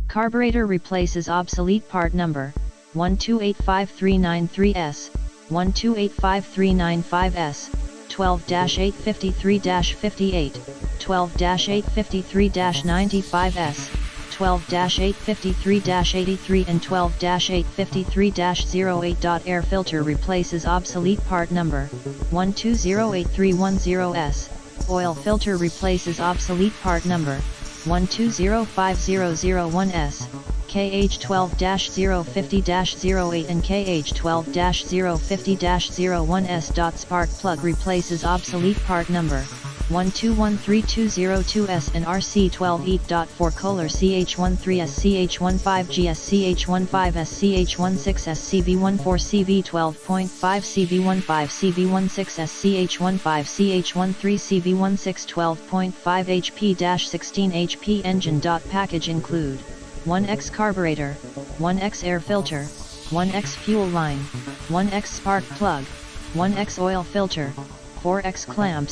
Carburetor replaces obsolete part number 1285393S, 1285395S, 12-853-58, 12-853-95S, 12-853-83 and 12-853-08. Air filter replaces obsolete part number 12083110S, oil filter replaces obsolete part number 12050001S, KH12-050-08 and KH12-050-01S. Spark plug replaces obsolete part number 12132002S and RC12E.4. Kohler CH13S CH15GS CH15S CH16S CV14 CV12.5 CV15 CV16S CH15 CH13 CV16 12.5 HP-16 HP engine. Package include 1x carburetor, 1x air filter, 1x fuel line, 1x spark plug, 1x oil filter, 4x clamps,